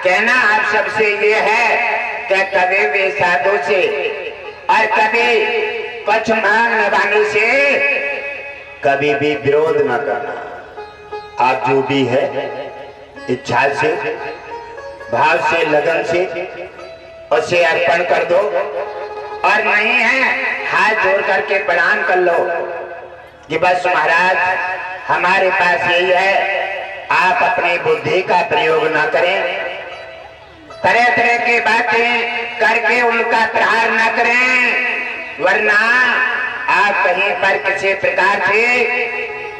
कहना आप सबसे ये है कि कभी भी साधु से और कभी कुछ मांगने वालों से कभी भी विरोध न करना। आप जो भी है इच्छा से, भाव से, लगन से उसे अर्पण कर दो, और नहीं है हाथ जोड़ करके प्रणाम कर लो कि बस महाराज हमारे पास यही है, आप अपनी बुद्धि का प्रयोग ना करें, तरह तरह की बातें करके उनका प्रहार ना करें, वरना आप कहीं पर किसी प्रकार से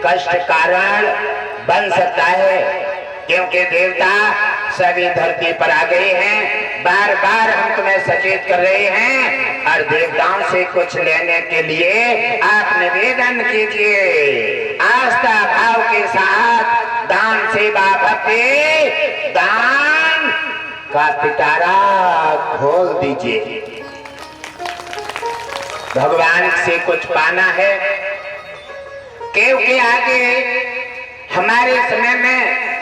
कष्ट कारण बन सकता है। क्योंकि देवता सभी धरती पर आ गए हैं, बार बार हम तुम्हें सचेत कर रहे हैं, और देवताओं से कुछ लेने के लिए आप निवेदन कीजिए आस्था भाव के साथ, दान सेवा भक्ति दान का पिटारा खोल दीजिए। भगवान से कुछ पाना है, क्योंकि आगे हमारे समय में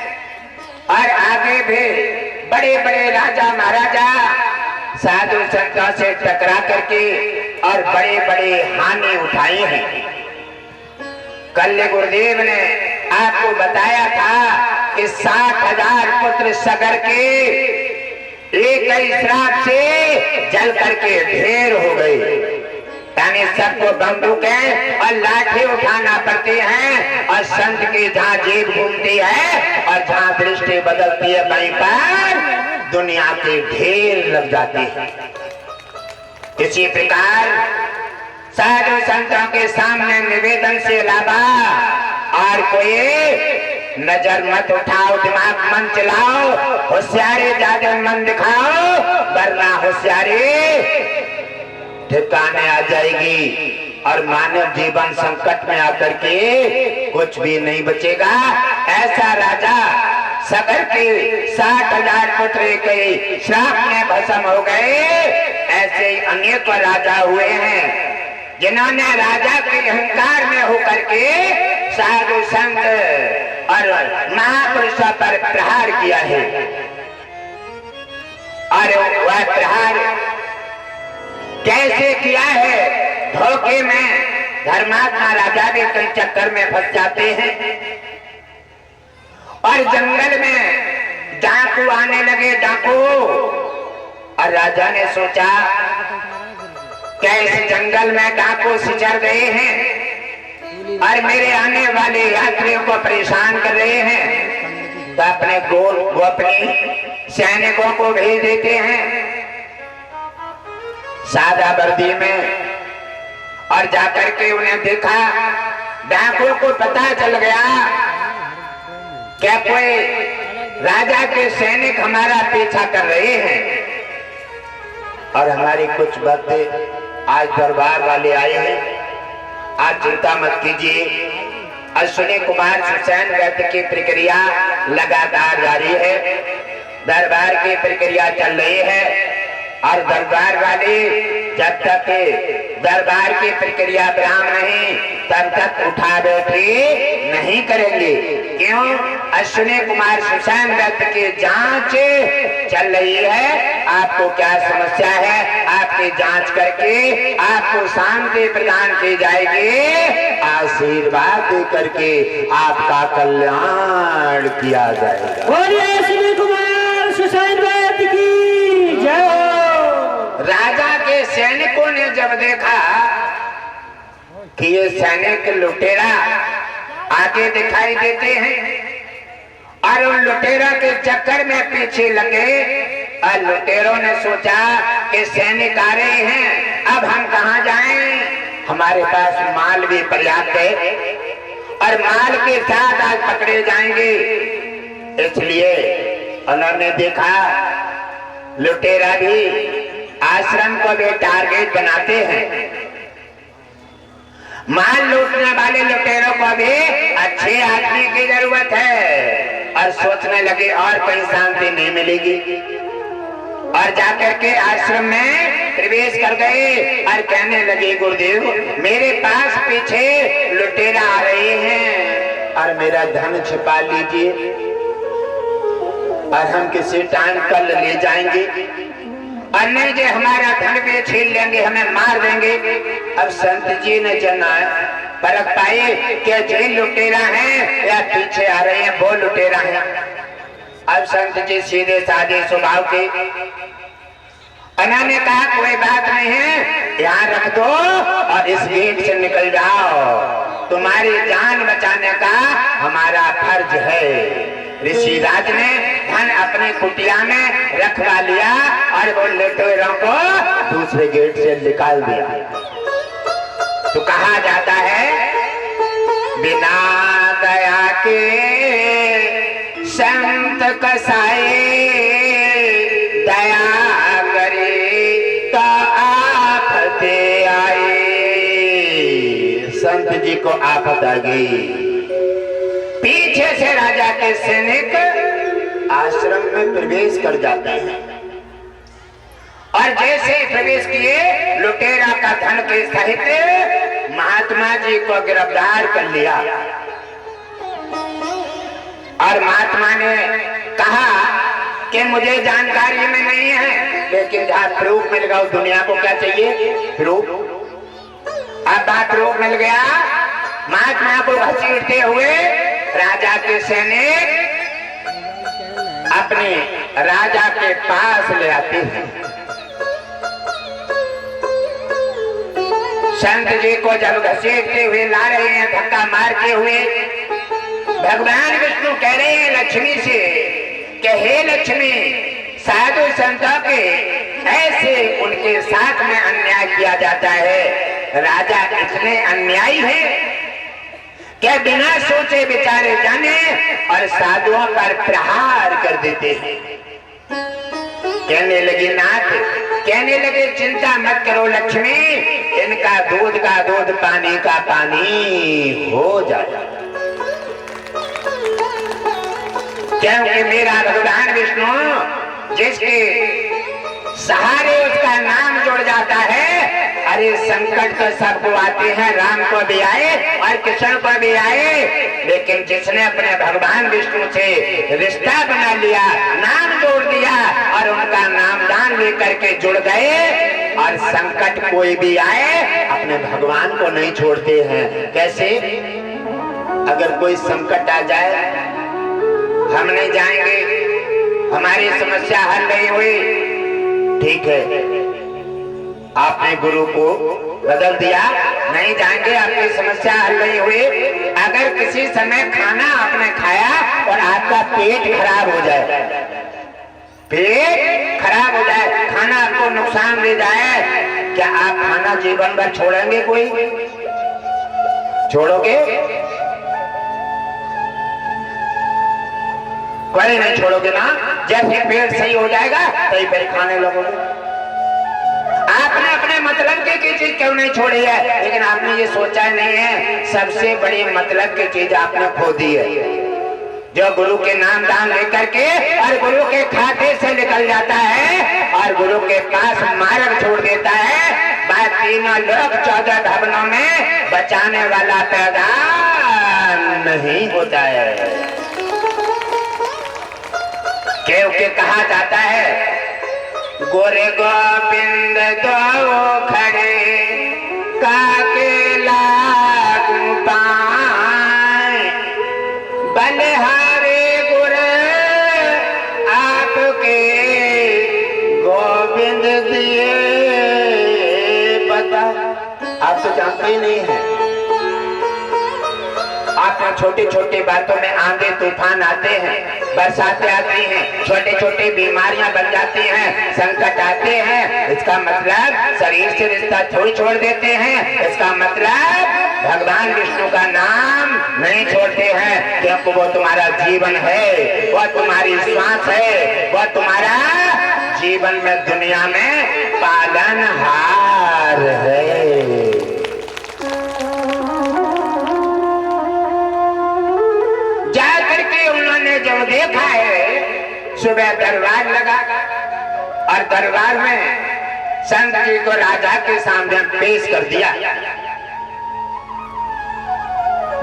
और आगे भी बड़े बड़े राजा महाराजा साधु संतों से टकरा करके और बड़े बड़े हानि उठाए हैं। कल गुरुदेव ने आपको बताया था कि 60,000 पुत्र सगर के एक ही श्राप से जल करके ढेर हो गए। यानी सबको बंदूकें और लाठी उठाना पड़ती हैं, और संत की जहाँ जीभ घूमती है और जहाँ दृष्टि बदलती है वहीं पर दुनिया के ढेर लग जाती है। इसी प्रकार साधु संतों के सामने निवेदन से अलावा और कोई नजर मत उठाओ, दिमाग मन चलाओ, होशियारी ज्यादा मन दिखाओ, वरना होशियारी ठिकाने आ जाएगी और मानव जीवन संकट में आकर के कुछ भी नहीं बचेगा। ऐसा राजा सगर के 60,000 पुत्र के श्राप में भस्म हो गए। ऐसे ही अनेक राजा हुए हैं जिन्होंने राजा के अहंकार में होकर के साधु संत और महापुरुषों पर प्रहार किया है, और वह प्रहार कैसे किया है? धोखे में धर्मात्मा राजा भी कई चक्कर में फंस जाते हैं, और जंगल में डाकू आने लगे, डाकू, और राजा ने सोचा क्या इस जंगल में डाकू सिचर गए हैं और मेरे आने वाले यात्रियों को परेशान कर रहे हैं, तो अपने गोपनीय सैनिकों को भेज देते हैं सादा वर्दी में, और जाकर के उन्हें देखा, डाकुओं को पता चल गया क्या कोई राजा के सैनिक हमारा पीछा कर रहे हैं, और हमारी कुछ बातें आज दरबार वाले आए हैं, आप चिंता मत कीजिए। अश्विनी कुमार सुसैन वैद्य की प्रक्रिया लगातार जारी है, दरबार की प्रक्रिया चल रही है, और दरबार वाले जब तक दरबार की प्रक्रिया विराम नहीं तब तक उठा बैठी नहीं करेंगे। क्यों? अश्विनी कुमार सुसैन वैद्य की जांच चल रही है। आपको क्या समस्या है, आपकी जांच करके आपको शांति प्रदान की जाएगी, आशीर्वाद दे करके आपका कल्याण किया जाएगा। बोलिए अश्विनी कुमार सुसैन वैद्य की जय। राजा के सैनिकों ने जब देखा कि ये सैनिक लुटेरा आगे दिखाई देते हैं, और उन लुटेरों के चक्कर में पीछे लगे, और लुटेरों ने सोचा कि सैनिक आ रहे हैं, अब हम कहां जाएं? हमारे पास माल भी पर्याप्त है, और माल के साथ आज पकड़े जाएंगे। इसलिए उन्होंने देखा लुटेरा भी आश्रम को भी टारगेट बनाते हैं, माल लूटने वाले लुटेरों को भी अच्छे आदमी की जरूरत है, और सोचने लगे और कहीं शांति नहीं मिलेगी, और जाकर के आश्रम में प्रवेश कर गए और कहने लगे गुरुदेव मेरे पास पीछे लुटेरा आ रहे हैं और मेरा धन छिपा लीजिए। और हम किसी टाइम कल ले जाएंगे, और नहीं जो हमारा धन भी छीन लेंगे, हमें मार देंगे। अब संत जी ने जना परख पाए कि जे लुटेरा है या पीछे आ रहे हैं वो लुटेरा है। अब संत जी सीधे साधे स्वभाव के, उन्होंने कहा कोई बात नहीं है, यहाँ रख दो और इस गेट से निकल जाओ, तुम्हारी जान बचाने का हमारा फर्ज है। ऋषिराज ने धन अपने कुटिया में रखवा लिया और वो लुटेरों को दूसरे गेट से निकाल दिया। तो कहा जाता है बिना दया के संत कसाए, दया करे तो आफते आए। संत जी को आफत आ गई। पीछे से राजा के सैनिक आश्रम में प्रवेश कर जाते हैं, और जैसे प्रवेश किए लुटेरा का धन के सहित महात्मा जी को गिरफ्तार कर लिया। और महात्मा ने कहा कि मुझे जानकारी में नहीं है, लेकिन जहाँ प्रूफ मिल गया दुनिया को क्या चाहिए, प्रूफ। अब बात प्रूफ मिल गया। महात्मा को घसीटते हुए राजा के सैनिक अपने राजा के पास ले आते हैं। संत जी को जब घसीटते हुए ला रहे हैं, धक्का मारते हुए, भगवान विष्णु कह रहे हैं लक्ष्मी से कि हे लक्ष्मी, साधु संतों के ऐसे उनके साथ में अन्याय किया जाता है। राजा इतने अन्यायी है क्या बिना सोचे बेचारे जाने और साधुओं पर प्रहार कर देते हैं। कहने लगे नाथ, कहने लगे चिंता मत करो लक्ष्मी, इनका दूध का दूध पानी का पानी हो जाएगा, क्योंकि मेरा भगवान विष्णु जिसके सहारे उसका नाम जुड़ जाता है। अरे संकट तो सबको आते हैं, राम को भी आए और कृष्ण को भी आए, लेकिन जिसने अपने भगवान विष्णु से रिश्ता बना लिया, नाम जोड़ दिया और उनका नाम दान लेकर के जुड़ गए, और संकट कोई भी आए अपने भगवान को नहीं छोड़ते हैं। कैसे? अगर कोई संकट आ जाए हम नहीं जाएंगे, हमारी समस्या हल नहीं हुई, ठीक है आपने गुरु को बदल दिया, नहीं जाएंगे, आपकी समस्या हल नहीं हुई। अगर किसी समय खाना आपने खाया और आपका पेट खराब हो जाए, पेट खराब हो जाए, खाना आपको नुकसान दे जाए, क्या आप खाना जीवन भर छोड़ेंगे? कोई छोड़ोगे? कोई नहीं छोड़ोगे ना। जैसे पेट सही हो जाएगा तभी फिर खाने लगोगे। आपने अपने मतलब की चीज क्यों नहीं छोड़ी है? लेकिन आपने ये सोचा नहीं है, सबसे बड़ी मतलब की चीज आपने खो दी है। जो गुरु के नाम दान लेकर के और गुरु के खाते से निकल जाता है और गुरु के पास मार्ग छोड़ देता है, वह तीनों लोग 14 भवनों में बचाने वाला पैदा नहीं होता है। क्योंकि कहा जाता है गोरे गोविंद दो खड़े काके लागू पाए, बलिहारे गुर आपके गोविंद दिए पता। आप तो जानते ही नहीं है। आपने छोटी छोटी बातों में आंधी तूफान आते हैं, बरसातें आती हैं, छोटी छोटी बीमारियां बन जाती हैं, संकट आते हैं, इसका मतलब शरीर से रिश्ता छोड़ देते हैं। इसका मतलब भगवान विष्णु का नाम नहीं छोड़ते हैं, क्योंकि वो तुम्हारा जीवन है, वो तुम्हारी श्वास है, वो तुम्हारा जीवन में दुनिया में पालनहार है। जब देखा है सुबह दरबार लगा और दरबार में संत जी को राजा के सामने पेश कर दिया।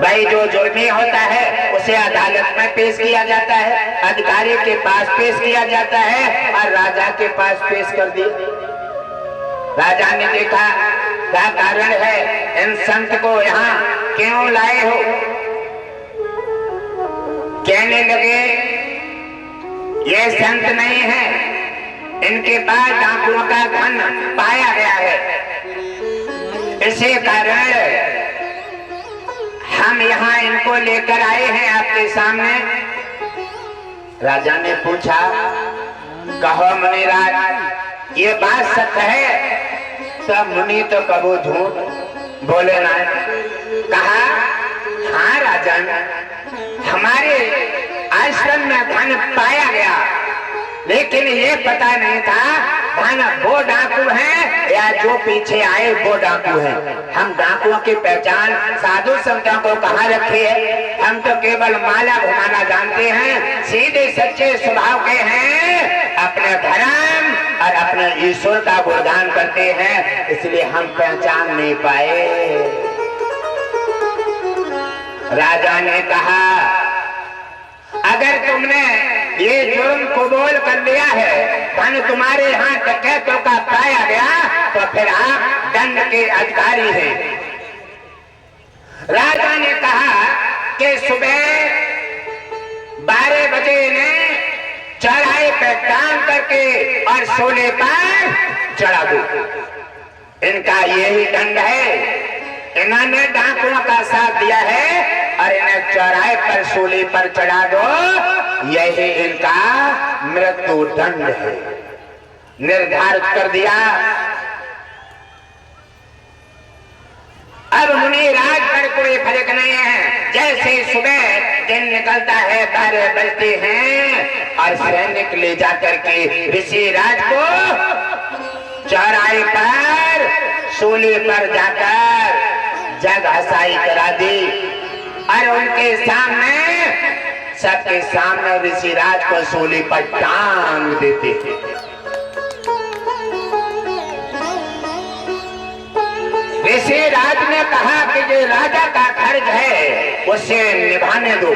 भाई जो जुर्मी होता है उसे अदालत में पेश किया जाता है, अधिकारी के पास पेश किया जाता है और राजा के पास पेश कर दिया। राजा ने देखा क्या कारण है, इन संत को यहाँ क्यों लाए हो? कहने लगे ये संत नहीं है, इनके पास डाकुओं का धन पाया गया है, इसी कारण हम यहाँ इनको लेकर आए हैं आपके सामने। राजा ने पूछा, कहो मुनिराज ये बात सत्य है? तब मुनि तो कबू झूठ बोले ना। कहा, हाँ राजन, हमारे आश्रम में धन पाया गया, लेकिन ये पता नहीं था धन वो डाकू हैं या जो पीछे आए वो डाकू हैं। हम डाकुओं की पहचान साधु संतों को कहाँ रखी है? हम तो केवल माला घुमाना जानते हैं, सीधे सच्चे स्वभाव के हैं, अपने धर्म और अपने ईश्वर का गुणगान करते हैं, इसलिए हम पहचान नहीं पाए। राजा ने कहा, अगर तुमने ये जुर्म कबूल कर लिया है, धन तुम्हारे यहाँ डकैतों का पाया गया, तो फिर आप दंड के अधिकारी हैं। राजा ने कहा कि सुबह 12 बजे ने चढ़ाई पे काम करके और सोने पर चढ़ा दो, इनका यही दंड है। इन्होंने डाकुओं का साथ दिया है और इन्हें चौराहे पर सूली पर चढ़ा दो, यही इनका मृत्यु दंड है। निर्धारित कर दिया। अब मुनि राज पर कोई फर्क नहीं है, जैसे सुबह दिन निकलता है 12 बजते हैं और सैनिक ले जाकर के ऋषि राज को चौराहे पर सूली पर जाकर जग हसाई करा दी और उनके सामने, सबके सामने ऋषि राज को सूली पर टांग देते थे। ऋषि राज ने कहा कि जो राजा का फर्ज है उसे निभाने दो,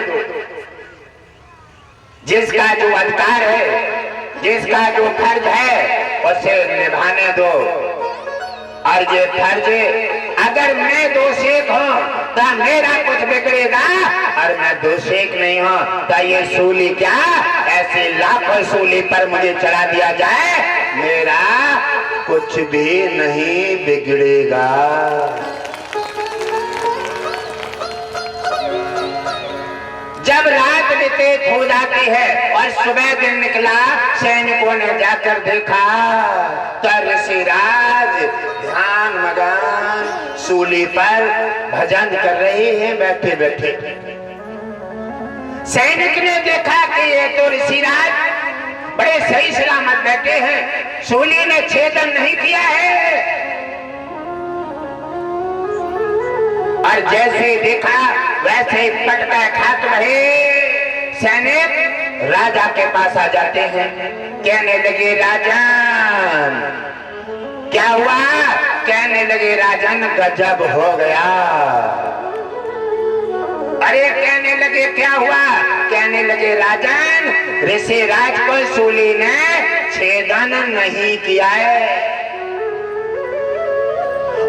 जिसका जो अधिकार है, जिसका जो फर्ज है उसे निभाने दो। और ये फर्ज अगर मैं दोषी हूँ तो मेरा कुछ बिगड़ेगा, और मैं दोषी नहीं हूँ तो ये सूली क्या, ऐसी लाखों सूली पर मुझे चढ़ा दिया जाए, मेरा कुछ भी नहीं बिगड़ेगा। जब रात व्यतीत हो जाती है और सुबह दिन निकला, सैनिकों ने जाकर देखा तो ऋषिराज ध्यान मगन सूली पर भजन कर रहे हैं बैठे बैठे। सैनिक ने देखा कि ये तो ऋषिराज बड़े सही सलामत बैठे हैं, सूली ने छेदन नहीं किया है। और जैसे देखा वैसे ही पटका खाते रहे। सैनिक राजा के पास आ जाते हैं, कहने लगे राजन क्या हुआ? कहने लगे राजन गजब हो गया। अरे कहने लगे क्या हुआ? कहने लगे राजन ऋषि राज को सूली ने छेदन नहीं किया है,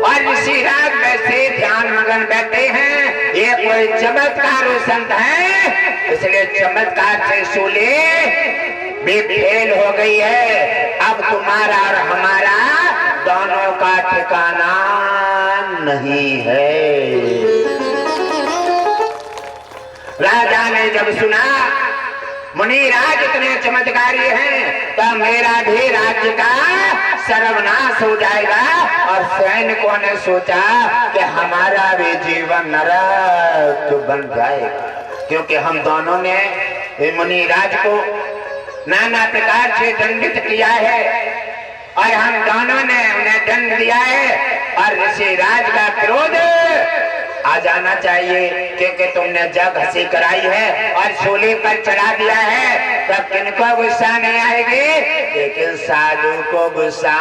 और ऋषि राज वैसे ध्यान मगन बैठे हैं, ये कोई चमत्कार संत है, इसलिए चमत्कार से सूली भी फेल हो गई है। अब तुम्हारा और हमारा दोनों का ठिकाना नहीं है। राजा ने जब सुना मुनिराज इतने चमत्कारी हैं तो मेरा भी राज्य का सर्वनाश हो जाएगा। और सैनिकों ने सोचा कि हमारा भी जीवन नरक बन जाएगा, क्योंकि हम दोनों ने मुनिराज को नाना प्रकार से दंडित किया है और हम दोनों ने उन्हें दंड दिया है, और ऋषि राज का क्रोध आ जाना चाहिए, क्योंकि तुमने जग हंसी कराई है और सूली पर चढ़ा दिया है, तब किनको गुस्सा नहीं आएगी, लेकिन साधु को गुस्सा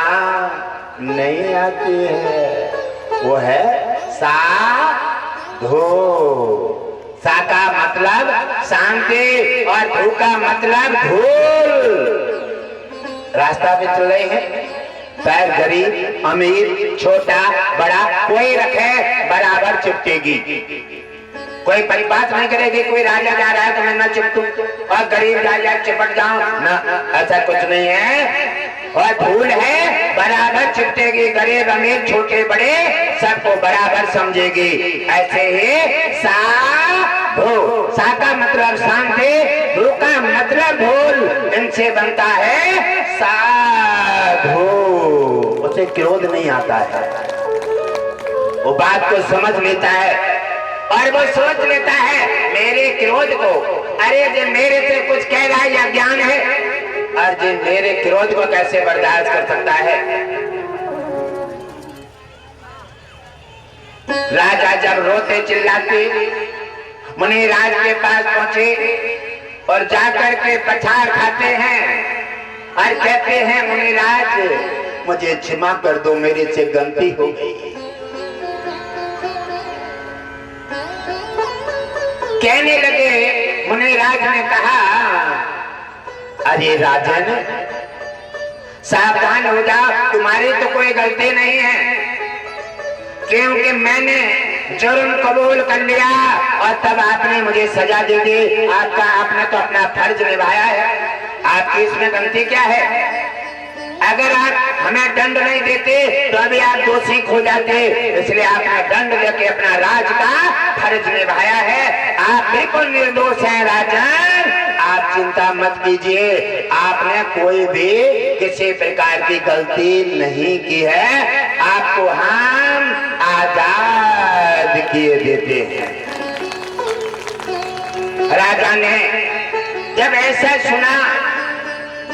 नहीं आती है। वो है धो। सा का मतलब शांति और धू का मतलब धूल। रास्ता पे चल रहे हैं, पैर गरीब अमीर छोटा बड़ा कोई रखे बराबर चिपकेगी। कोई परिपात नहीं करेगी। कोई राजा जा रहा है तो मैं न चिपटूं और गरीब राजा चिपट जाऊं ना, ऐसा कुछ नहीं है। और धूल है बराबर चिपटेगी, गरीब अमीर छोटे बड़े सबको बराबर समझेगी। ऐसे ही सा धो। सा का मतलब शांति, धो का मतलब धूल, इनसे बनता है साधु। उसे क्रोध नहीं आता है, वो बात को समझ लेता है और वो सोच लेता है मेरे क्रोध को, अरे जो मेरे से कुछ कह रहा है या ज्ञान है, और जो मेरे क्रोध को कैसे बर्दाश्त कर सकता है। राजा जब रोते चिल्लाते मुनिराज के पास पहुंचे और जाकर के पछाड़ खाते हैं और कहते हैं मुनिराज मुझे क्षमा कर दो, मेरे से गलती हो गई। कहने लगे, मुनिराज ने कहा अरे राजन सावधान हो जाओ, तुम्हारी तो कोई गलती नहीं है, क्योंकि मैंने जुर्म कबूल कर लिया और तब आपने मुझे सजा दे दी। आपने तो अपना फर्ज निभाया है, आपकी इसमें गलती क्या है? अगर आप हमें दंड नहीं देते तो अभी आप दोषी खो जाते, इसलिए आपने दंड देके अपना राज का फर्ज निभाया है। आप बिल्कुल निर्दोष हैं राजन, आप चिंता मत कीजिए, आपने कोई भी किसी प्रकार की गलती नहीं की है, आपको हम आजाद किए देते हैं। राजा ने जब ऐसा सुना,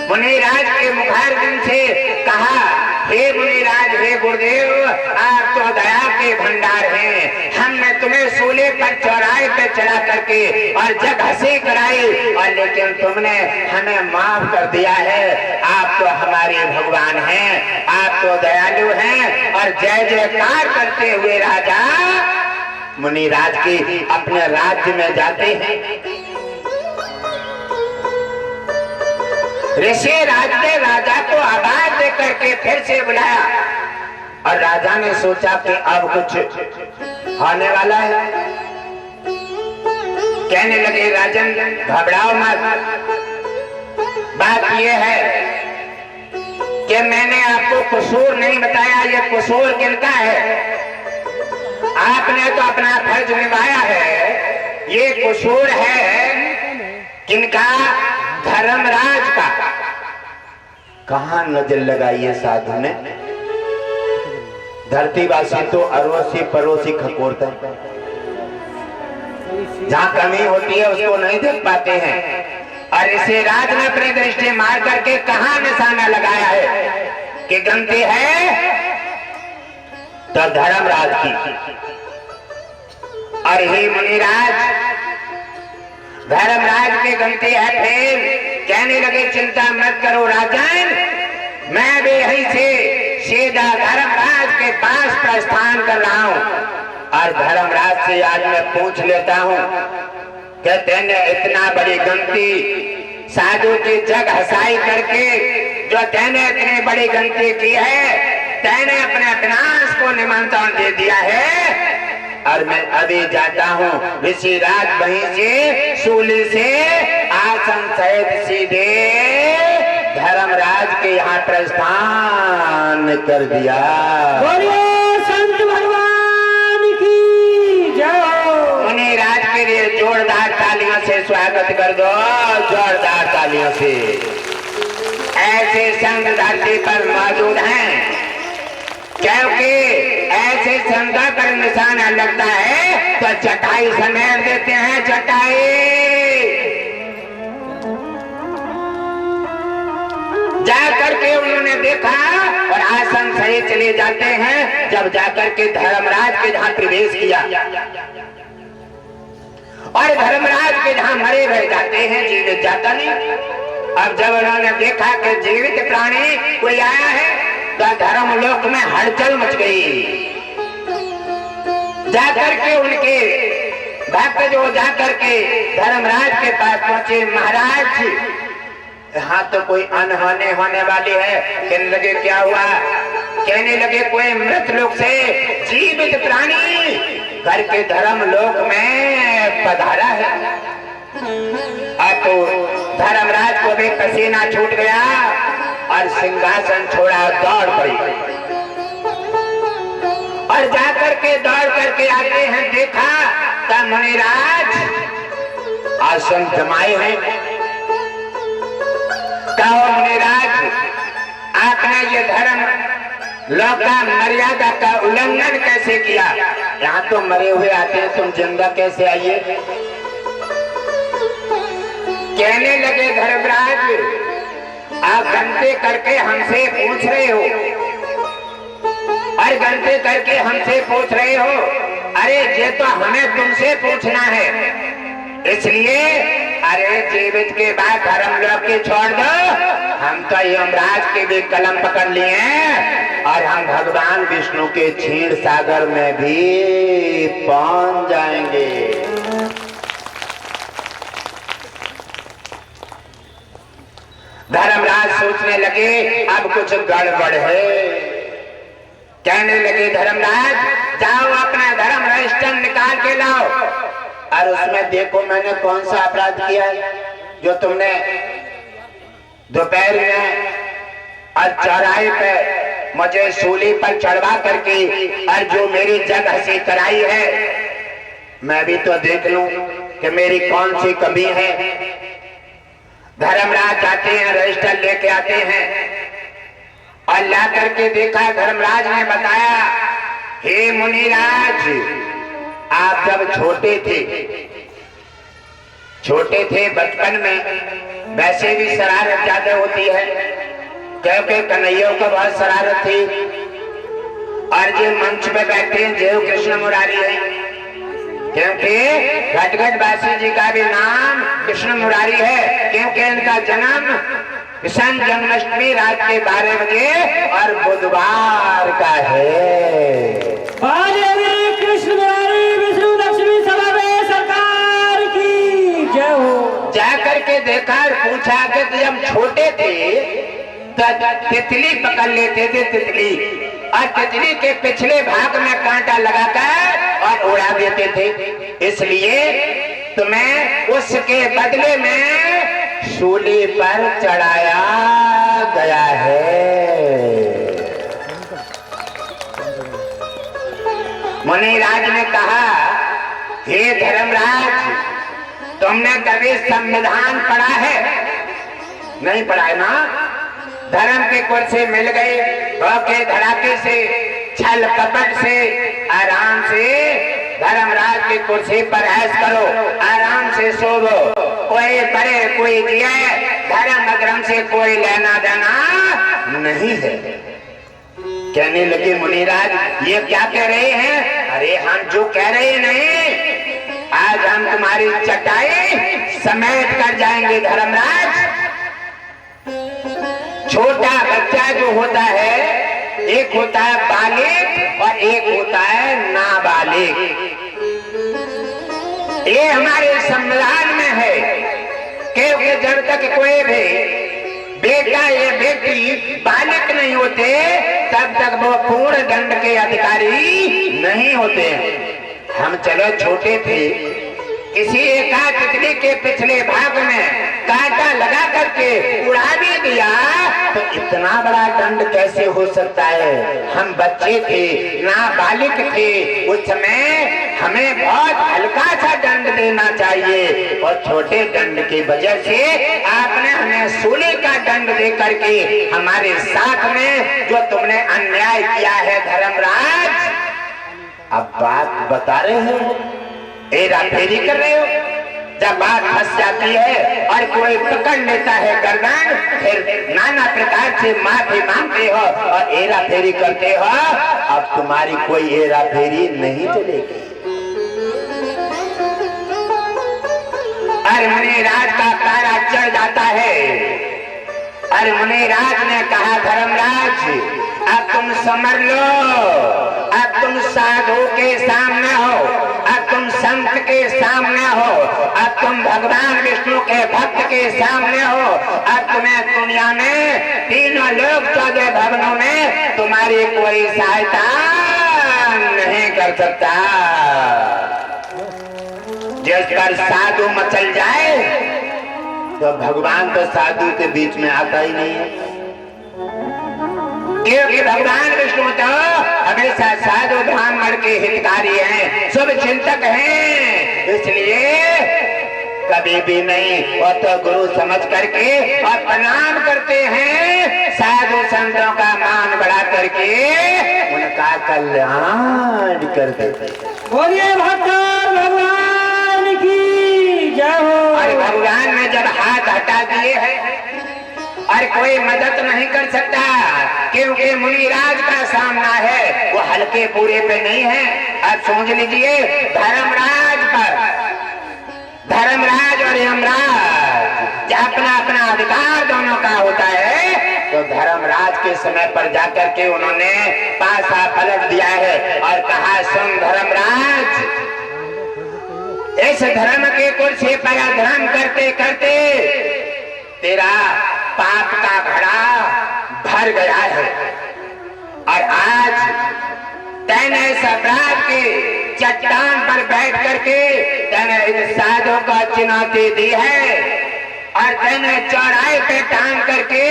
मुनिराज के मुखारबिंद से कहा, हे मुनिराज, हे गुरुदेव, आप तो दया के भंडार हैं। हमने तुम्हें सूले पर चौराहे पे चढ़ा करके और जग हंसी कराई, और लेकिन तुमने हमें माफ कर दिया है। आप तो हमारे भगवान हैं, आप तो दयालु हैं। और जय जयकार करते हुए राजा मुनिराज के अपने राज्य में जाते हैं। ऋषि राज ने राजा को आवाज दे करके फिर से बुलाया और राजा ने सोचा कि अब कुछ होने वाला है। कहने लगे, राजन घबराओ मत, बात यह है कि मैंने आपको कसूर नहीं बताया, ये कसूर किनका है? आपने तो अपना फर्ज निभाया है, ये कसूर है किनका? धर्मराज का। कहां नजर लगाई है साधु ने? धरतीवासी तो अड़ोसी पड़ोसी खकोरते हैं, जहां कमी होती है उसको नहीं देख पाते हैं। और इसे राज ने अपनी दृष्टि मार करके कहां निशाना लगाया है कि गलती है तो धर्मराज की। और हे मुनिराज, धर्मराज की गलती है। फिर कहने लगे, चिंता मत करो राजन, मैं भी यहीं से सीधा धर्मराज के पास प्रस्थान कर रहा हूं और धर्मराज से आज मैं पूछ लेता हूं कि तैने इतना बड़ी गलती साधु की जग हंसाई करके, जो तैने इतनी बड़ी गलती की है, तैने अपने विनाश को निमंत्रण दे दिया है। और मैं अभी जाता हूँ ऋषि राज वहीं से सूली से आसन सहित सीधे धर्मराज के यहाँ प्रस्थान कर दिया। बोलिए संत भगवान की जय। मुनिराज के लिए जोरदार तालियों से स्वागत कर दो, जोरदार तालियों से। ऐसे संत धरती पर मौजूद हैं, क्योंकि ऐसे संता पर निशाना लगता है तो चटाई समेट देते हैं, चटाई। जाकर के उन्होंने देखा और आसन सही चले जाते हैं। जब जाकर के धर्मराज के जहां प्रवेश किया और धर्मराज के जहां मरे रह जाते हैं, जीवित जाता नहीं। अब जब उन्होंने देखा कि जीवित प्राणी कोई आया है तो धर्मलोक में हलचल मच गई। जाकर के उनके भक्त जो जाकर के धर्मराज के पास पहुंचे, महाराज यहाँ तो कोई अनहोनी होने वाली है। कहने लगे क्या हुआ? कहने लगे कोई मृत लोक से जीवित प्राणी घर के धर्म लोक में पधारा है। अब तो धर्मराज को भी पसीना छूट गया और सिंहासन छोड़ा, दौड़ पड़ी और जाकर के दौड़ करके आते हैं, देखा तब मुनिराज आसन जमाए हैं। कहो मुनिराज, आपने ये धर्म लोक का मर्यादा का उल्लंघन कैसे किया? यहाँ तो मरे हुए आते हैं, तुम जिंदा कैसे आइए? कहने लगे धर्मराज, आप गनते करके हमसे पूछ रहे हो और गनते करके हमसे पूछ रहे हो, अरे ये तो हमें तुमसे पूछना है, इसलिए अरे जीवित के बाद धर्म लोक के छोड़ दो। हम तो यमराज के भी कलम पकड़ लिए हैं और हम भगवान विष्णु के क्षीर सागर में भी पहुंच जाएंगे। धर्मराज सोचने लगे अब कुछ गड़बड़ है। कहने लगे धर्मराज, जाओ अपना धर्म रजिस्टर निकाल के लाओ और उसमें देखो मैंने कौन सा अपराध किया है जो तुमने दोपहर में और चौराहे पे मुझे सूली पर चढ़वा करके और जो मेरी जगह से कराई है, मैं भी तो देख लूं कि मेरी कौन सी कमी है। धर्मराज जाते हैं, रजिस्टर लेके आते हैं और ला करके देखा, धर्मराज ने बताया, हे मुनिराज, आप जब छोटे थे बचपन में, वैसे भी शरारत ज्यादा होती है, क्योंकि कन्हैया को बहुत शरारत थी और जो मंच पे बैठे हैं जो कृष्ण मुरारी है, क्योंकि घटघट वासी जी का भी नाम कृष्ण मुरारी है, क्योंकि इनका जन्म कृष्ण जन्माष्टमी रात के 12 बजे और बुधवार का है। कृष्ण मुरारी विष्णु लक्ष्मी सभा सरकार की जय हो। जाकर के देखा और पूछा कि जब छोटे थे तो तितली पकड़ लेते थे, तितली, और तितली के पिछले भाग में कांटा लगाकर और उड़ा देते थे, इसलिए तुम्हें उसके बदले में सूली पर चढ़ाया गया है। मुनिराज ने कहा, हे धर्मराज, तुमने कभी संविधान पढ़ा है? नहीं पढ़ा है ना? धर्म के कुर्सी मिल गए, धोखे धड़ाके से, छल कपट से, आराम से धर्मराज की कुर्सी पर ऐश करो, आराम से सोवो, कोई पढ़े कोई जिए, धर्म अधर्म से कोई लेना देना नहीं है। कहने लगे मुनिराज, ये क्या कह रहे हैं? अरे हम जो कह रहे नहीं, आज हम तुम्हारी चटाई समेट कर जाएंगे धर्मराज। छोटा बच्चा जो होता है, एक होता है बालिग और एक होता है नाबालिग। ये हमारे संविधान में है, क्योंकि जब तक कोई भी बेटा या बेटी बालिग नहीं होते तब तक वो पूर्ण दंड के अधिकारी नहीं होते। हम चलो छोटे थे, किसी एकाध तितली के पिछले भाग में कांटा लगा करके उड़ा भी दिया तो इतना बड़ा दंड कैसे हो सकता है? हम बच्चे थे, नाबालिग थे, उस समय हमें बहुत हल्का सा दंड देना चाहिए और छोटे दंड की वजह से आपने हमें सूली का दंड दे करके हमारे साथ में जो तुमने अन्याय किया है धर्मराज, अब बात बता रहे हो, हेरा फेरी कर रहे हो। जब बात फंस जाती है और कोई पकड़ लेता है गर्दन, फिर नाना प्रकार से माफी मांगते हो और हेरा फेरी करते हो। अब तुम्हारी कोई हेरा फेरी नहीं चलेगी। और मुनिराज का तारा चढ़ जाता है। और मुनिराज ने कहा, धर्मराज अब तुम समझ लो, अब तुम साधु के सामने हो, अब तुम संत के सामने हो, अब तुम भगवान विष्णु के भक्त के सामने हो। अब तुम्हें दुनिया में तीनों लोक 14 भवनों में तुम्हारी कोई सहायता नहीं कर सकता। जिस पर साधु मचल जाए तो भगवान तो साधु के बीच में आता ही नहीं है, क्योंकि भगवान विष्णु तो हमेशा साधु ब्राह्मण के हितकारी हैं, शुभ चिंतक हैं। इसलिए कभी भी नहीं, वो तो गुरु समझ करके और प्रणाम करते हैं, साधु संतों का मान बढ़ा करके उनका कल्याण कर देते। बोलिए भगवान की जय हो। और भगवान ने जब हाथ हटा दिए हैं और कोई मदद नहीं कर सकता, क्योंकि मुनिराज का सामना है, वो हल्के पूरे पे नहीं है। अब सोच लीजिए, धर्मराज पर, धर्मराज और यमराज अपना अपना अधिकार दोनों का होता है, तो धर्मराज के समय पर जाकर के उन्होंने पासा पलट दिया है और कहा, सुन धर्मराज, इस धर्म के कुर्सी पर अधर्म करते करते तेरा पाप का घड़ा भर गया है, और आज तैने इस अपराध की चट्टान पर बैठ करके तैने इस साधु को चुनौती दी है, और तैने चौराहे पे टांग करके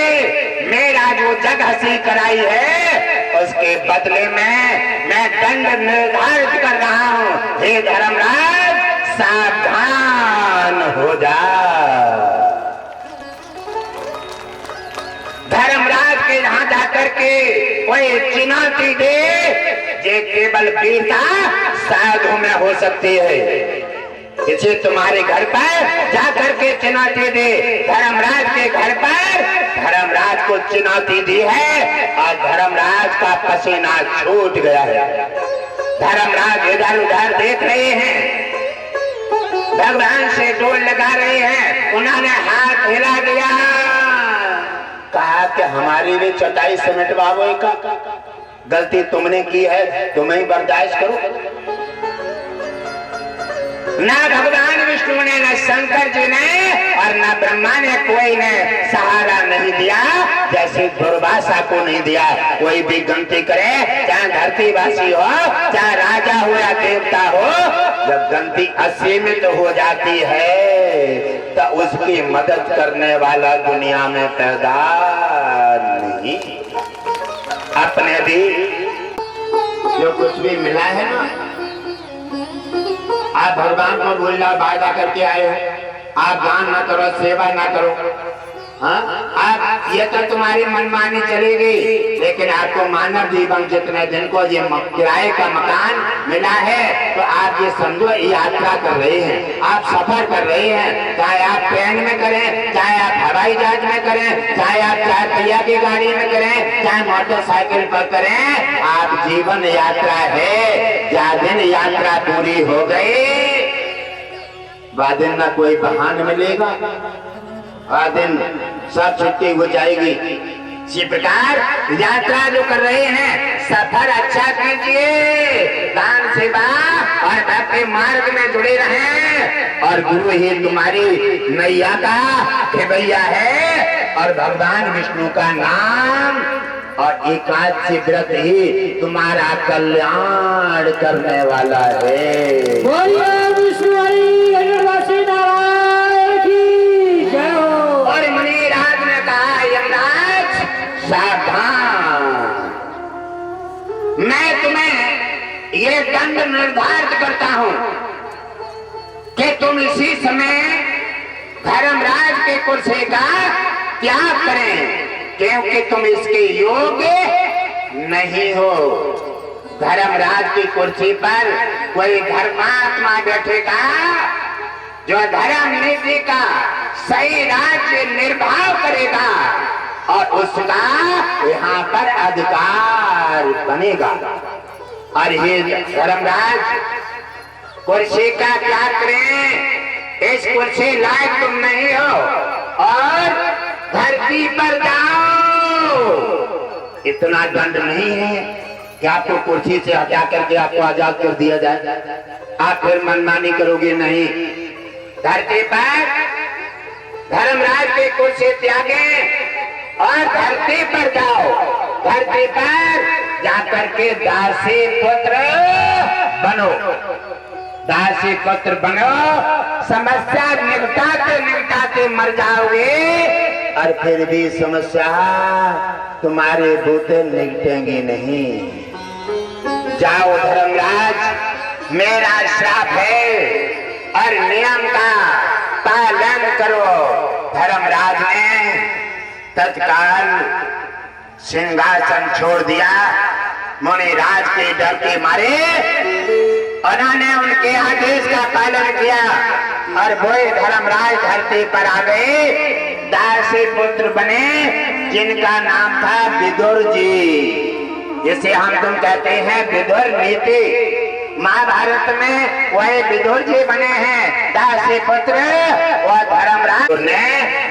मेरा जो जग हंसी कराई है, उसके बदले में मैं दंड निर्धारित कर रहा हूं। हे धर्मराज, सावधान हो जा। धर्मराज के यहाँ जाकर के कोई चुनौती दे, ये केवल वीरता साधु में हो सकती है। इसे तुम्हारे घर पर जाकर के चुनौती दे। धर्मराज के घर पर धर्मराज को चुनौती दी है और धर्मराज का पसीना छूट गया है। धर्मराज इधर उधर देख रहे हैं, भगवान से डोल लगा रहे हैं। उन्होंने हाथ हिला दिया, कहा कि हमारी भी चटाई समेटवाओ का, गलती तुमने की है, तुम्हें बर्दाश्त करो। ना भगवान विष्णु ने, न शंकर जी ने और न ब्रह्मा ने कोई ने सहारा नहीं दिया, जैसे दुर्वासा को नहीं दिया। कोई भी गलती करे, चाहे धरतीवासी हो, चाहे राजा हो या देवता हो, जब गलती असीमित हो जाती है तो उसकी मदद करने वाला दुनिया में पैदा नहीं। अपने भी जो कुछ भी मिला है ना, आप भगवान को बोलना वादा करके आए हो, आप दान ना करो, सेवा ना करो, हाँ, आप ये तो तुम्हारी मनमानी चलेगी, लेकिन आपको मानव जीवन जितने दिन को ये किराए का मकान मिला है, तो आप ये समझो यात्रा कर रहे हैं, आप सफर कर रहे हैं। चाहे आप ट्रेन में करें, चाहे आप हवाई जहाज में करें, चाहे आप 4 पहिया की गाड़ी में करें, चाहे मोटरसाइकिल पर करें, आप जीवन यात्रा है। जहाँ दिन यात्रा पूरी हो गई, वह दिन ना कोई बहाना मिलेगा, वह दिन सब छुट्टी हो जाएगी। इसी प्रकार यात्रा जो कर रहे हैं, सफर अच्छा कीजिए, दान सेवा और भक्ति मार्ग में जुड़े रहें, और गुरु ही तुम्हारी नैया का खेवैया है, और भगवान विष्णु का नाम और एकादशी व्रत ही तुम्हारा कल्याण करने वाला है। और मुनिराज ने कहा, यमराज सावधान, मैं तुम्हें ये दंड निर्धारित करता हूं कि तुम इसी समय धर्मराज के कुर्सी का त्याग करें, क्योंकि तुम इसके योग्य नहीं हो। धर्मराज की कुर्सी पर कोई धर्मात्मा बैठेगा जो धर्म नीति का सही राज्य निर्वाह करेगा, और उसका यहाँ पर अधिकार बनेगा। और ये धर्मराज कुर्सी का त्याग करें, इस कुर्सी लायक तुम नहीं हो, और धरती पर जाओ। इतना दंड नहीं है, कि आपको कुर्सी से हटा करके आपको आजाद कर दिया जाए। आप फिर मनमानी करोगे नहीं। धरती पर धर्मराज की कुर्सी त्यागे और धरती पर जाओ। धरती पर जाकर के दासी पुत्र बनो। दासी पुत्र बनो, समस्या निपटाते निपटाते मर जाओगे और फिर भी समस्या तुम्हारे बूते निपटेंगी नहीं। जाओ धर्मराज, मेरा श्राप है और नियम का पालन करो। धर्मराज ने तत्काल सिंहासन छोड़ दिया। मुनिराज के डर के मारे उन्होंने उनके आदेश का पालन किया और वही धर्मराज धरती पर आ गए। दासी पुत्र बने जिनका नाम था विदुर जी, जिसे हम तुम कहते हैं विदुर नीति। महाभारत में वही विदुर जी बने हैं दासी पुत्र। वह धर्मराज ने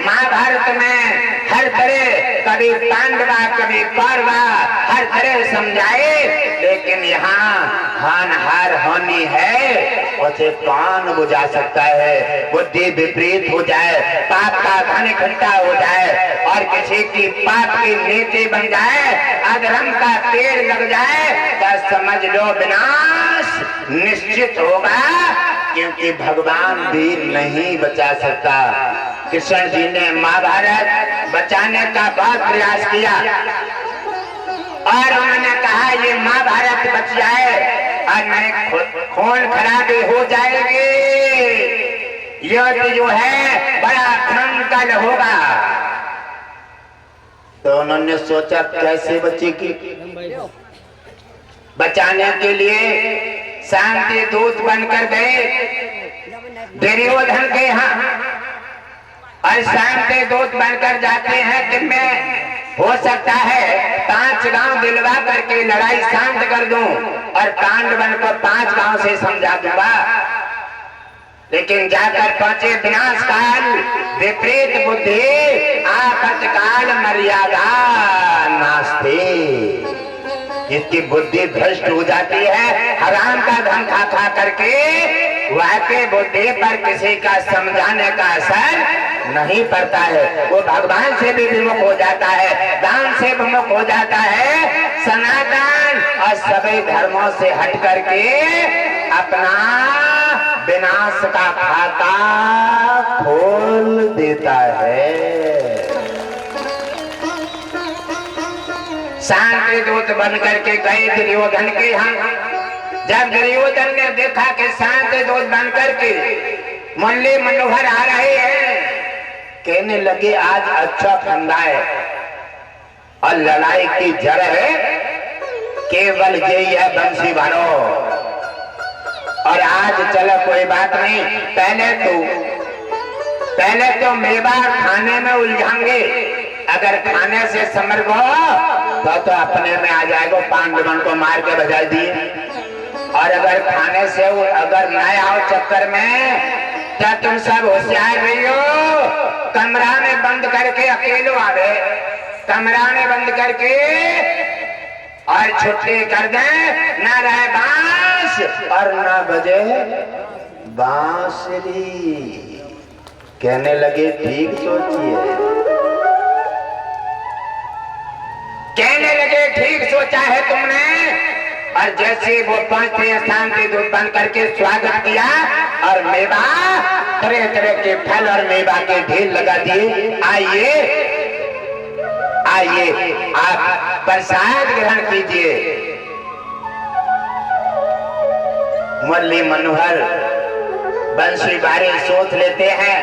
महाभारत में हर तरह, कभी पांडवा कभी कौरवा, हर तरह समझाए, लेकिन यहाँ हार होनी है उसे कौन बुझा सकता है। बुद्धि विपरीत हो जाए, पाप का घन इकट्ठा हो जाए और किसी की पाप की नीति बन जाए, अधर्म का पेड़ लग जाए तो समझ लो विनाश निश्चित होगा, क्योंकि भगवान भी नहीं बचा सकता। कृष्ण जी ने महाभारत बचाने का बहुत प्रयास किया और उन्होंने कहा ये महाभारत बच जाए और नहीं खून खराबी हो जाएगी, युद्ध जो है बड़ा भयंकर होगा। तो उन्होंने सोचा कैसे बचेगी। बचाने के लिए शांति दूत बनकर गए दुर्योधन के यहाँ और शांति दूत बनकर जाते हैं कि मैं हो सकता है 5 गांव दिलवा करके लड़ाई शांत कर दूं और पांडवन को 5 गांव से समझा दूंगा। लेकिन जाकर पहुंचे विनाश काल, विपरीत बुद्धि आपत्काल मर्यादा नास्ते। जिसकी बुद्धि भ्रष्ट हो जाती है हराम का धन खा खा करके, वाकई बुद्धि पर किसी का समझाने का असर नहीं पड़ता है। वो भगवान से भी विमुख हो जाता है, दान से विमुख हो जाता है, सनातन और सभी धर्मों से हट करके अपना विनाश का खाता खोल देता है। शांति दूत बन करके गए दुर्योधन के यहाँ। जब दुर्योधन ने देखा कि शांति दूत बन करके मुरली मनोहर आ रहे हैं, कहने लगे आज अच्छा फंदा है और लड़ाई की जड़ है केवल यही है बंसी भरो। और आज चलो कोई बात नहीं, पहले तो मेवा खाने में उलझाएंगे, अगर खाने से समर गो तो अपने में आ जाएगा, पांडवन को मार के बजा दिए। और अगर खाने से अगर न आओ चक्कर में तो तुम सब होशियार रही हो, कमरा में बंद करके अकेले आ गए, कमरा में बंद करके और छुट्टी कर दे, न रहे बांस और न बजे बांसुरी। कहने लगे ठीक सोचिए, कहने लगे ठीक सोचा है तुमने। और जैसे वो पहुंचे शांति दूत बन करके स्वागत किया और मेवा तरह तरह के फल और मेवा के ढेर लगा दिए। आइए आइए आप प्रसाद ग्रहण कीजिए। मुरली मनोहर बंसी बारे सोच लेते हैं,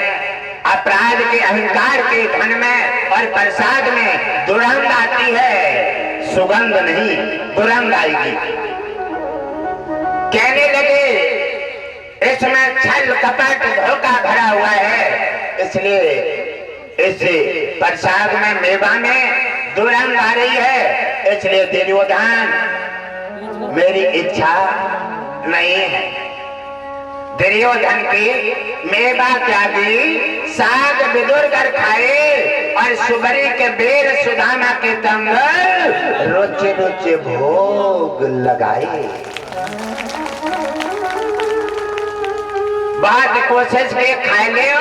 अपराध के अहंकार के धन में और प्रसाद में दुर्गंध आती है, सुगंध नहीं दुर्गंध आएगी। कहने लगे इसमें छल कपट धोखा भरा हुआ है, इसलिए इस प्रसाद में मेवा में दुर्गंध आ रही है, इसलिए दुर्योधन मेरी इच्छा नहीं है। दुर्योधन की मेवा त्यागी, साग बिदुर कर खाए और सुबरी के बेर सुदामा के तंगल रोचे रोचे भोग लगाए। बहुत कोशिश के खाए ले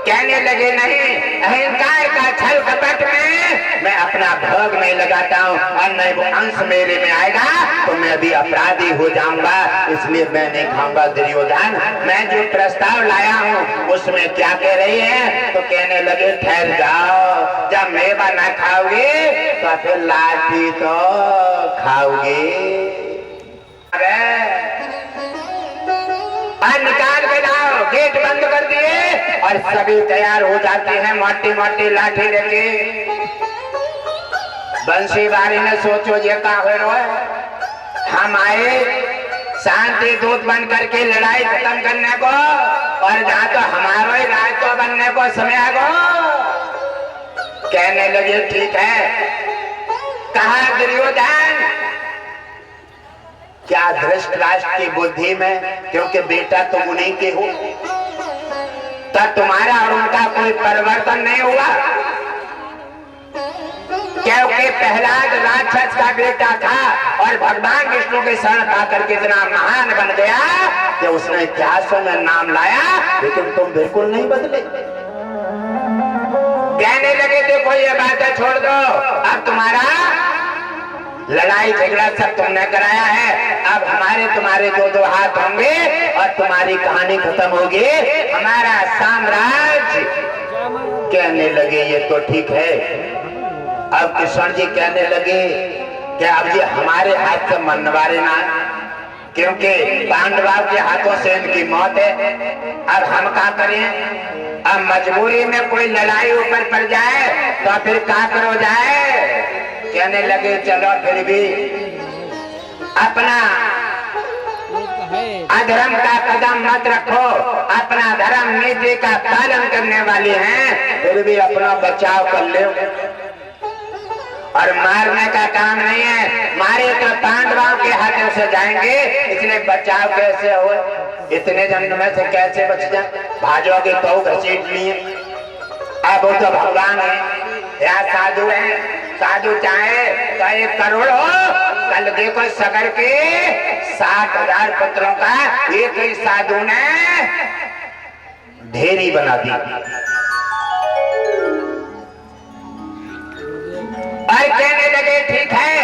कहने लगे नहीं, अहंकार का छल कपट में मैं अपना भोग नहीं लगाता हूँ और नहीं वो अंश मेरे में आएगा तो मैं भी अपराधी हो जाऊंगा, इसलिए मैं नहीं खाऊंगा। दुर्योधन मैं जो प्रस्ताव लाया हूँ उसमें क्या कह रही है? तो कहने लगे ठहर जाओ, जब मेवा ना खाओगे तो फिर लाठी तो खाओगे। निकाल के लाओ, गेट बंद कर दिए और सभी तैयार हो जाते हैं मोटी मोटी लाठी लेके। बंसी बारी ने सोचो ये का हो रहा है, हम आए शांति दूत बन करके लड़ाई खत्म करने को और जहाँ तो हमारा ही राज तो बनने को समय को। कहने लगे ठीक है। कहा दुर्योधन क्या धृतराष्ट्र की बुद्धि में, क्योंकि बेटा तुम उन्हीं के हो, तब तुम्हारा और उनका कोई परिवर्तन नहीं हुआ? क्योंकि प्रहलाद राक्षस का बेटा था और भगवान विष्णु के शरण पाकर के इतना महान बन गया कि उसने इतिहासों में नाम लाया, लेकिन तुम बिल्कुल नहीं बदले। कहने लगे देखो ये बातें छोड़ दो, अब तुम्हारा लड़ाई झगड़ा सब तुमने कराया है, अब हमारे तुम्हारे दो दो हाथ होंगे और तुम्हारी कहानी खत्म होगी, हमारा साम्राज्य। कहने लगे ये तो ठीक है। अब कृष्ण जी कहने लगे कि अब ये हमारे हाथ से मरने ना, क्योंकि पांडवों के हाथों से इनकी मौत है। अब हम क्या करें? अब मजबूरी में कोई लड़ाई ऊपर पड़ जाए तो फिर क्या करो जाए? कहने लगे चलो फिर भी अपना अधर्म का कदम मत रखो, अपना धर्म नीति का पालन करने वाले हैं, फिर भी अपना बचाव कर ले। और मारने का काम नहीं है, मारे तो पांडवों के हाथों से जाएंगे, इसलिए बचाव कैसे हो? इतने जन्म में से कैसे बच जाए? भाजोगे तो घसीट लिए। अब वो तो भगवान है या साधु है? साधु चाहे तो 1 करोड़ हो, कल देखो सगर के 60,000 पुत्रों का एक ही साधु ने ढेरी बना दी। और कहने लगे ठीक है,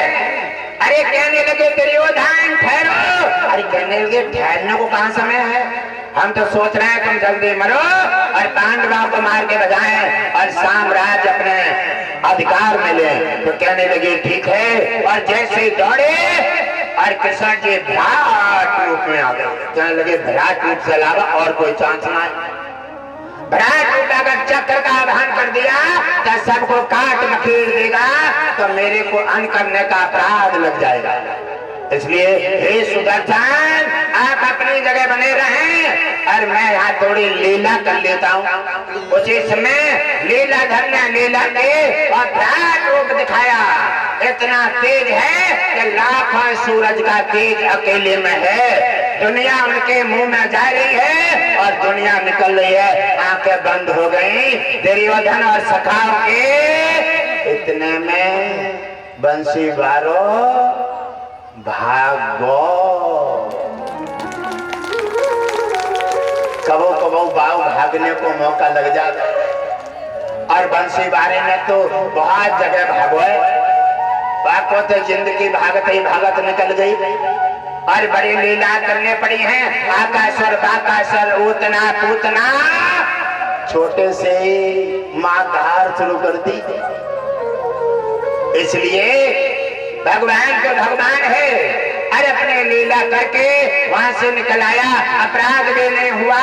अरे कहने लगे दुर्योधन ठहरो, अरे कहने लगे ठहरने को कहाँ समय है, हम तो सोच रहे हैं तुम जल्दी मरो और पांडवों को मार के बजाएं और साम्राज्य अपने अधिकार में ले। तो कहने लगे ठीक है, और जैसे ही दौड़े और कृष्ण जी विराट रूप में आ गए। कहने लगे विराट रूप से अलावा और कोई चांस ना है। विराट रूप अगर चक्र का आह्वान कर दिया तो सबको काट मकीर देगा, तो मेरे को अन्न करने का अपराध लग जाएगा। इसलिए हे सुदर्शन आप अपनी जगह बने रहें और मैं यहाँ थोड़ी लीला कर लेता हूँ। उसी समय लीला धर ने लीला के और विराट रूप दिखाया, इतना तेज है कि लाखों सूरज का तेज अकेले में है। दुनिया उनके मुंह में जा रही है और दुनिया निकल रही है, आंखें बंद हो गई दुर्योधन और सखाओं के। इतने में बंसी बारो भागो। कबो कबो बाव भागने को मौका लग जाता और बंसी बारे ने तो बहुत जगह भागो है, बाको तो जिंदगी भागत ही भागत निकल गई और बड़ी लीला करने पड़ी हैं। आकाशर बाकाशर उतना पूतना छोटे से मारधार शुरू कर दी। इसलिए भगवान तो भगवान है, अरे अपने लीला करके वहां से निकल आया, अपराध भी नहीं हुआ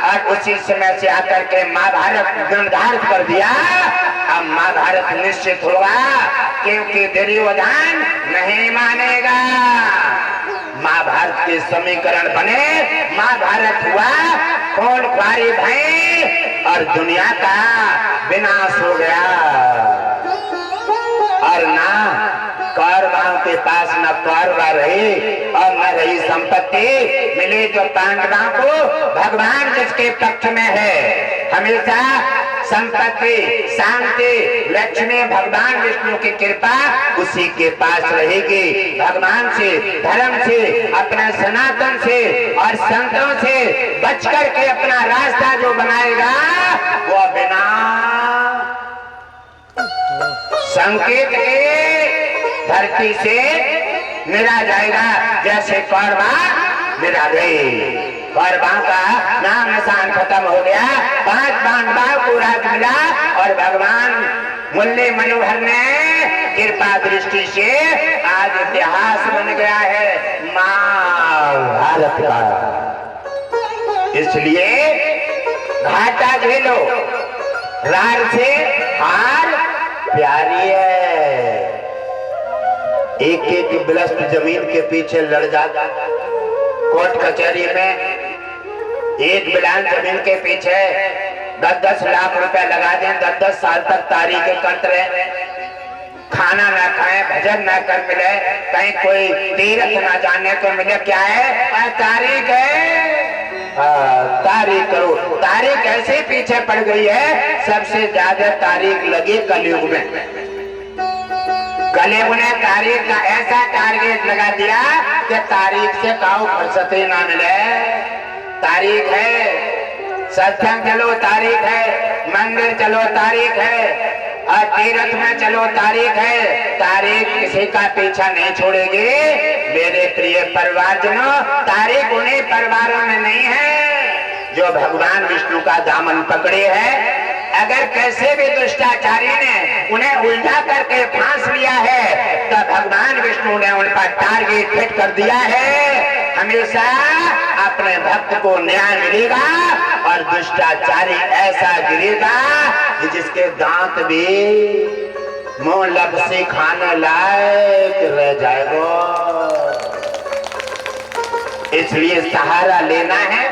और उसी समय से आकर के महाभारत निर्धारित कर दिया। अब महाभारत निश्चित होगा, क्योंकि दुर्योधन नहीं मानेगा। महाभारत के समीकरण बने, महाभारत हुआ, खून ख्वारी भई और दुनिया का विनाश हो गया। और ना कौरवों के पास न कौरवा रही और न रही संपत्ति मिली जो पांडवों को। भगवान जिसके पक्ष में है हमेशा संपत्ति, शांति, लक्ष्मी भगवान विष्णु की कृपा उसी के पास रहेगी। भगवान से, धर्म से, अपने सनातन से और संतों से बच करके अपना रास्ता जो बनाएगा वो बिना संकेत के धरती से मिला जाएगा। जैसे कौरवा मिला गए, कौरवा का नाम निशान खत्म हो गया, 5 पांडवों को राज मिला और भगवान मुरली मनोहर ने कृपा दृष्टि से आज इतिहास बन गया है महाभारत का। इसलिए घाटा झेलो, रार से हार प्यारी है। एक एक बिलस्त जमीन के पीछे लड़ जाता, कोर्ट कचहरी में एक बिलान जमीन के पीछे 10-10 लाख रुपए लगा दें, 10-10 साल तक तारीखें करते रहे, खाना ना खाए, भजन ना कर मिले, कहीं कोई तीर्थ ना जाने को मिले। क्या है? तारीख है, तारीख करो। तारीख ऐसे पीछे पड़ गई है, सबसे ज्यादा तारीख लगी कलयुग में। कलयुग ने तारीख का ऐसा टारगेट लगा दिया कि तारीख से काऊ फुर्सत ही ना मिले। तारीख है, सत्संग चलो तारीख है, मंदिर चलो तारीख है, और तीर्थ में चलो तारीख है। तारीख किसी का पीछा नहीं छोड़ेगी मेरे प्रिय परिवारजनों। तारीख उन्हीं परिवारों में नहीं है जो भगवान विष्णु का दामन पकड़े है। अगर कैसे भी दुष्टाचारी ने उन्हें उल्टा करके फांस लिया है तो भगवान विष्णु ने उन पर टारगेट फिट कर दिया है। हमेशा अपने भक्त को न्याय मिलेगा और दुष्टाचारी ऐसा गिरेगा कि जिसके दांत भी मुंह लब से खाने लायक रह जाएगा। इसलिए सहारा लेना है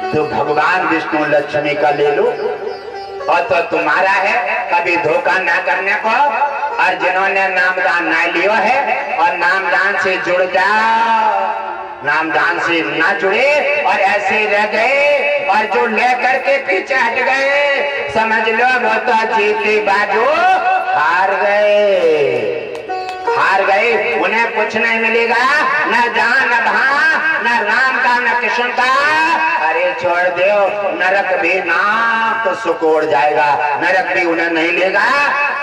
तो भगवान विष्णु लक्ष्मी का ले लो, और तो तुम्हारा है कभी धोखा ना करने को। और जिन्होंने नामदान ना लियो है और नामदान से जुड़ जाओ, नामदान से ना जुड़े और ऐसे रह गए और जो लेकर के पीछे हट गए, समझ लो वो तो जीते बाजू हार गए, हार गए। उन्हें कुछ नहीं मिलेगा, न जान न भान, न राम का न कृष्ण का। अरे छोड़ दो, नरक भी नाक तो सुकोड़ जाएगा, नरक भी उन्हें नहीं लेगा।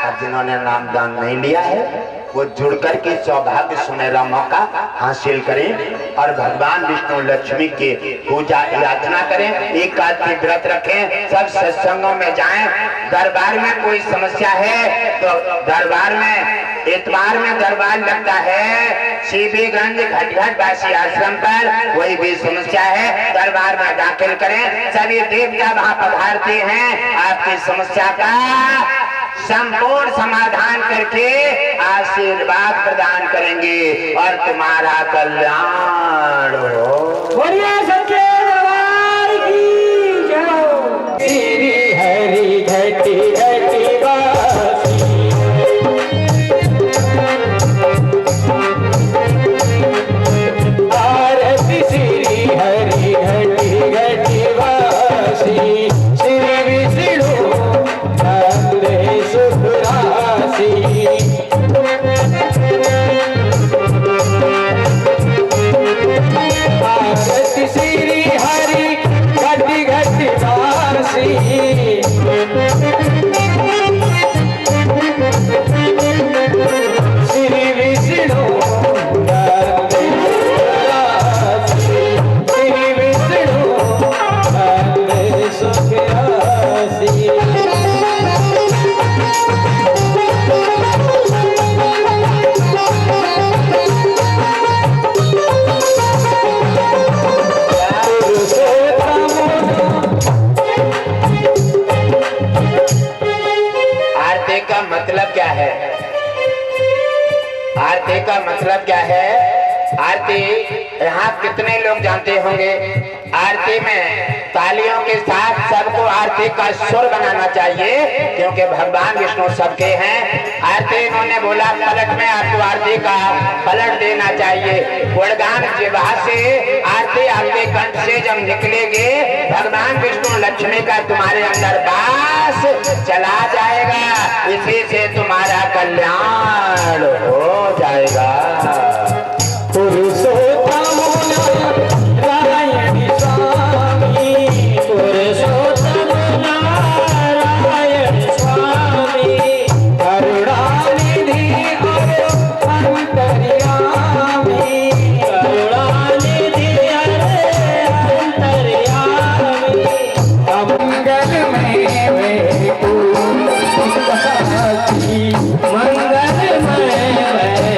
अब जिन्होंने नामदान नहीं लिया है वो जुड़ करके सौभाग्य सुनहरा मौका हासिल करें और भगवान विष्णु लक्ष्मी की पूजा याचना करें, एकादशी व्रत रखें, सब सत्संगों में जाएं। दरबार में कोई समस्या है तो दरबार में, इतवार में दरबार लगता है सीबीगंज घटघट वासी आश्रम पर, कोई भी समस्या है दरबार में दाखिल करें। सभी देवता वहां पधारते हैं, आपकी समस्या का संपूर्ण समाधान करके आशीर्वाद प्रदान करेंगे और तुम्हारा कल्याण हो। बोलिए सच्चे दरबार की जय। श्री हरि घटी घटी वासी, आरती श्री हरि घटी घटी वासी, श्री विष्णु नंदे सुख राशि। आरती श्री हरि घटी घटी वासी, श्री विष्णु नंदे राशि, श्री विष्णु नंदे सुख राशि। आरती का मतलब क्या है? आरती का मतलब क्या है? आरती यहाँ कितने लोग जानते होंगे? आरती में तालियों के साथ सबको आरती का सुर बनाना चाहिए, क्योंकि भगवान विष्णु सबके हैं। आरती इन्होंने बोला पलट में आपको आरती का पलट देना चाहिए। गुणगान जिह्वा से आरती आपके कंठ से जब निकलेगे भगवान विष्णु लक्ष्मी का तुम्हारे अंदर वास चला जाएगा, इसी से तुम्हारा कल्याण हो जाएगा। पुरुषोत्तम नारायण स्वामी, पुरुषोत्तम नारायण स्वामी, करुणानिधि और अंतर्यामी, करुणानिधि और अंतर्यामी, मंगलमय वे मंगलमय वे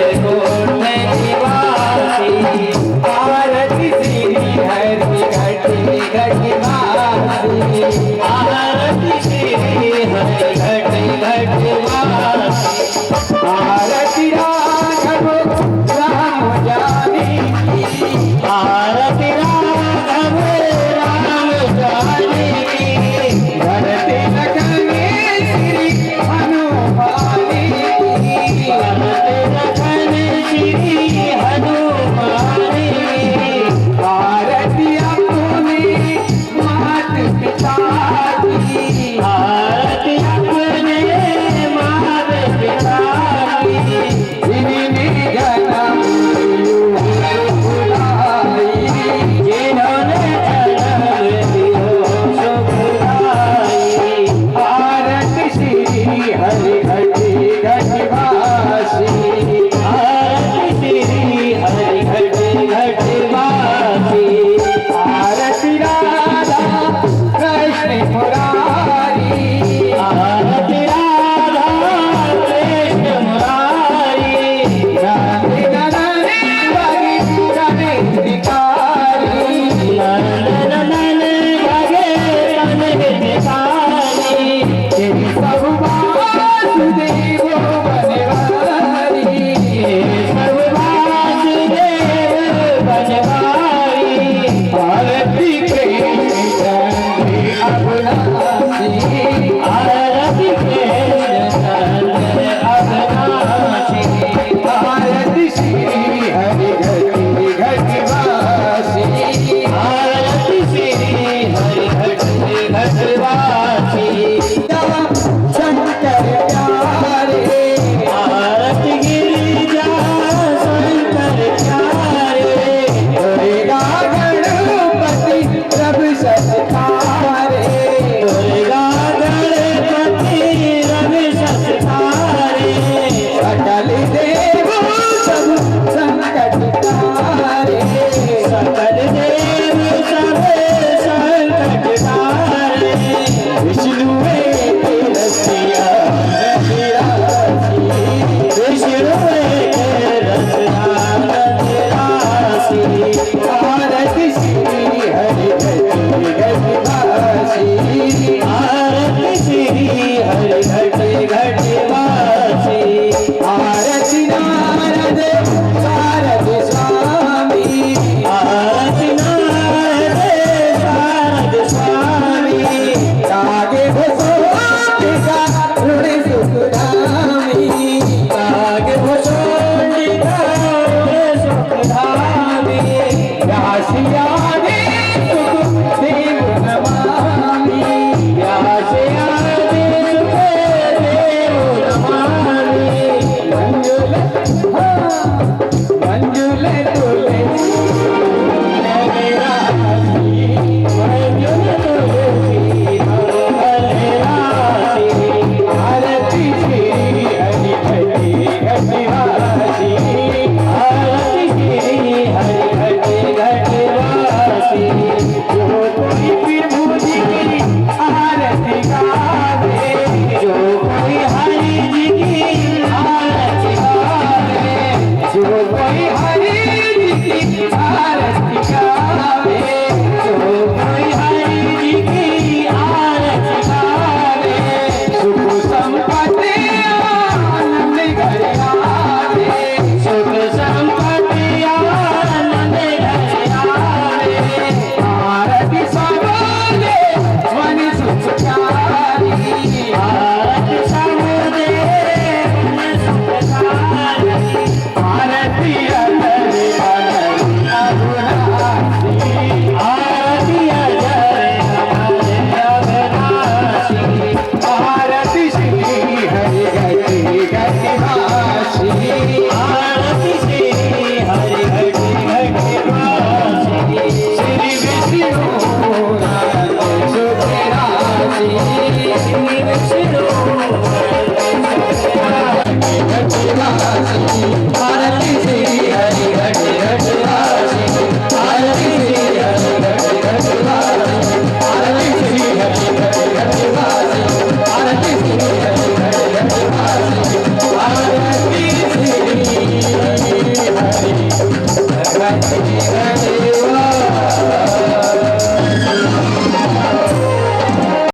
की जय।